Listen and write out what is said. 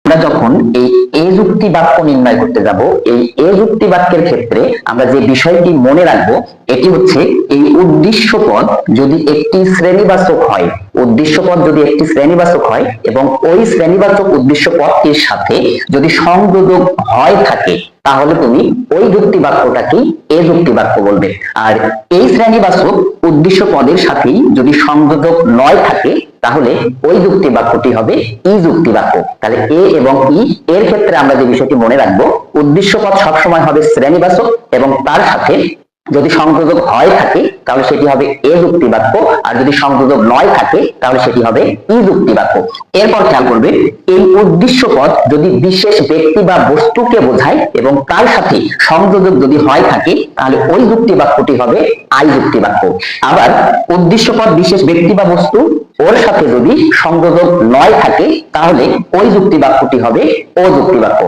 আমরা যখন এই এ যুক্তি বাক্য নির্ণয় করতে যাব, এই এ যুক্তি বাক্যের ক্ষেত্রে আমরা যে বিষয়টি মনে রাখবো এটি হচ্ছে এই উদ্দেশ্য পদ যদি একটি শ্রেণীবাচক হয়, উদ্দেশ্য পদ যদি একটি শ্রেণীবাচক হয় এবং ওই শ্রেণীবাচক উদ্দেশ্য পদটির সাথে যদি সংযোজক হয় থাকে, তাহলে তুমি ওই যুক্তি বাক্যটাকেই এ যুক্তি বাক্য বলবে। আর এই শ্রেণীবাচক উদ্দেশ্য পদের সাথেই যদি সংযোজক নয় থাকে, তাহলে ওই যুক্তি বাক্যটি হবে ই যুক্তি বাক্য। তাহলে এ এবং ই এর ক্ষেত্রে আমরা যে বিষয়টি মনে রাখবো, উদ্দেশ্য পদ সবসময় হবে শ্রেণীবাচক এবং তার সাথে যদি সংযোজক হয় থাকে তাহলে সেটি হবে এ যুক্তি বাক্য, আর যদি সংযোজক নয় থাকে তাহলে সেটি হবে ই যুক্তি বাক্য। এরপর খেয়াল করবে, এই উদ্দেশ্য পদ যদি বিশেষ ব্যক্তি বা বস্তুকে বোঝায় এবং তার সাথে সংযোজক যদি হয় থাকে, তাহলে ওই যুক্তি বাক্যটি হবে আই যুক্তি বাক্য। আবার উদ্দেশ্য পদ বিশেষ ব্যক্তি বা বস্তু ওর সাথে যদি সংযোজক নয় থাকে, তাহলে ওই যুক্তি বাক্যটি হবে ও যুক্তি বাক্য।